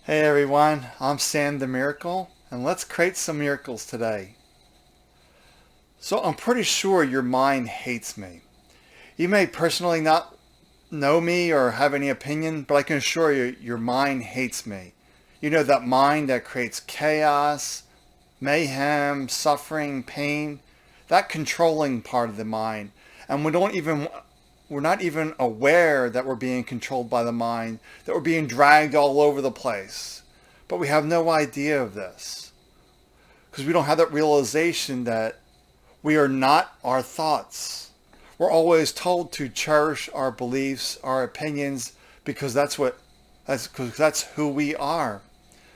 Hey everyone, I'm Sam the Miracle, and let's create some miracles today. So I'm pretty sure your mind hates me. You may personally not know me or have any opinion, but I can assure you your mind hates me. You know that mind that creates chaos, mayhem, suffering, pain, that controlling part of the mind. And we're not even aware that we're being controlled by the mind, that we're being dragged all over the place. But we have no idea of this because we don't have that realization that we are not our thoughts. We're always told to cherish our beliefs, our opinions, because that's who we are.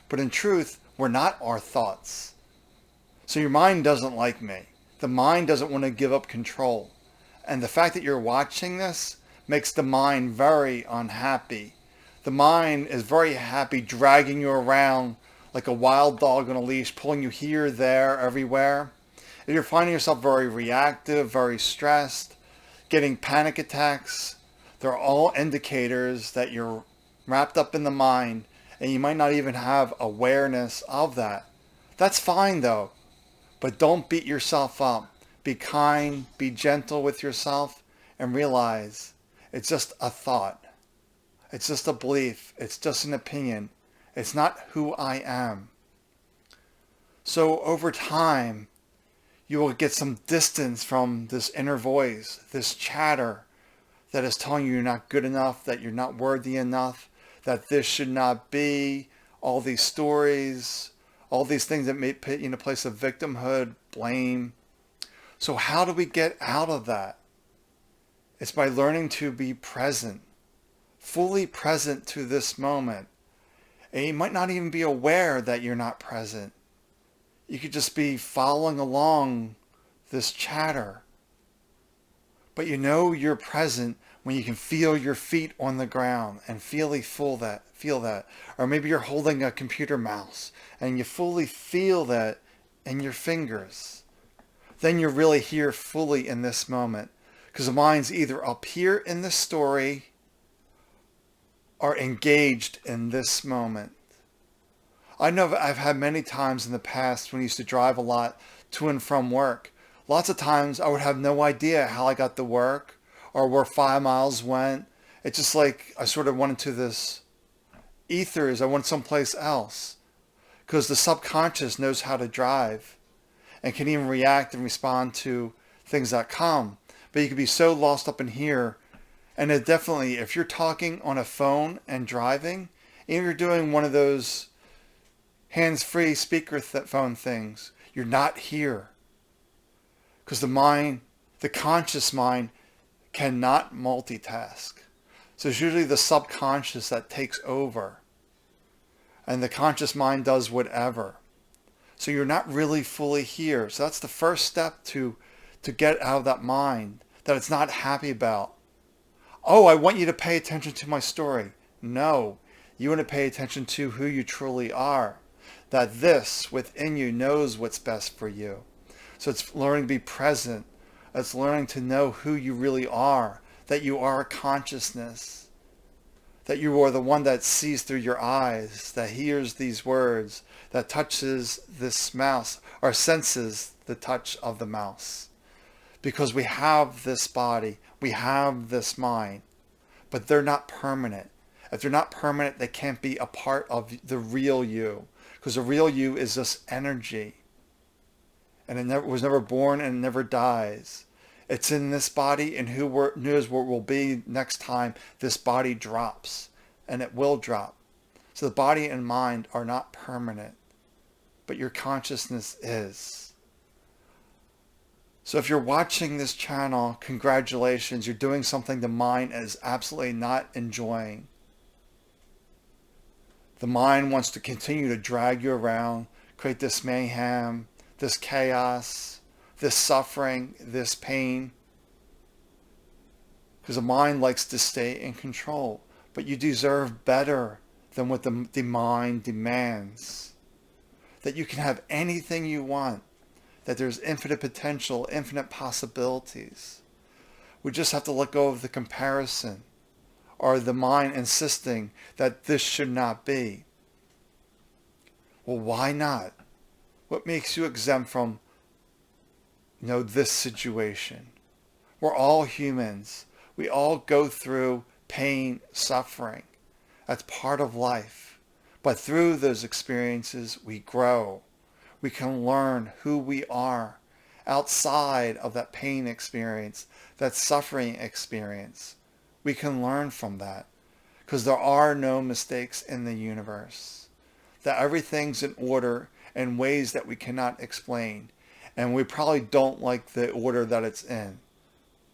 But in truth, we're not our thoughts. So your mind doesn't like me. The mind doesn't want to give up control. And the fact that you're watching this makes the mind very unhappy. The mind is very happy dragging you around like a wild dog on a leash, pulling you here, there, everywhere. If you're finding yourself very reactive, very stressed, getting panic attacks, they're all indicators that you're wrapped up in the mind and you might not even have awareness of that. That's fine though, but don't beat yourself up. Be kind, be gentle with yourself, and realize it's just a thought. It's just a belief. It's just an opinion. It's not who I am. So over time, you will get some distance from this inner voice, this chatter that is telling you you're not good enough, that you're not worthy enough, that this should not be, all these stories, all these things that may put you in a place of victimhood, blame. So how do we get out of that? It's by learning to be present, fully present to this moment. And you might not even be aware that you're not present. You could just be following along this chatter. But you know you're present when you can feel your feet on the ground and feel that. Or maybe you're holding a computer mouse and you fully feel that in your fingers. Then you're really here fully in this moment. Because the mind's either up here in the story or engaged in this moment. I know I've had many times in the past when I used to drive a lot to and from work. Lots of times I would have no idea how I got to work or where 5 miles went. It's just like I sort of went into this ethers. I went someplace else. Because the subconscious knows how to drive and can even react and respond to things that come. But you can be so lost up in here. And it definitely, if you're talking on a phone and driving, even if you're doing one of those hands-free speaker phone things, you're not here. Because the conscious mind cannot multitask. So it's usually the subconscious that takes over. And the conscious mind does whatever. So you're not really fully here. So that's the first step to get out of that mind that it's not happy about. Oh, I want you to pay attention to my story. No, you want to pay attention to who you truly are. That this within you knows what's best for you. So it's learning to be present. It's learning to know who you really are. That you are a consciousness. That you are the one that sees through your eyes. That hears these words. That touches this mouse. Or senses the touch of the mouse. Because we have this body. We have this mind. But they're not permanent. If they're not permanent, they can't be a part of the real you. Because the real you is just energy. And it was never born and never dies. It's in this body, and who knows what will be next time this body drops. And it will drop. So the body and mind are not permanent. But your consciousness is. So if you're watching this channel, congratulations. You're doing something the mind is absolutely not enjoying. The mind wants to continue to drag you around, create this mayhem, this chaos, this suffering, this pain. Because the mind likes to stay in control. But you deserve better than what the mind demands. That you can have anything you want. That there's infinite potential, infinite possibilities. We just have to let go of the comparison or the mind insisting that this should not be. Well, why not? What makes you exempt from, this situation? We're all humans. We all go through pain, suffering. That's part of life. But through those experiences, we grow. We can learn who we are outside of that pain experience, that suffering experience. We can learn from that because there are no mistakes in the universe. That everything's in order in ways that we cannot explain. And we probably don't like the order that it's in.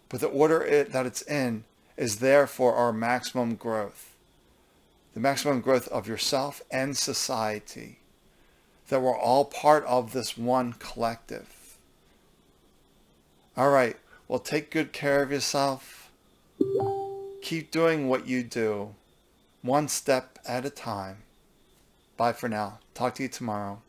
But the order that it's in is there for our maximum growth. The maximum growth of yourself and society. That we're all part of this one collective. All right. Well, take good care of yourself. Keep doing what you do, one step at a time. Bye for now. Talk to you tomorrow.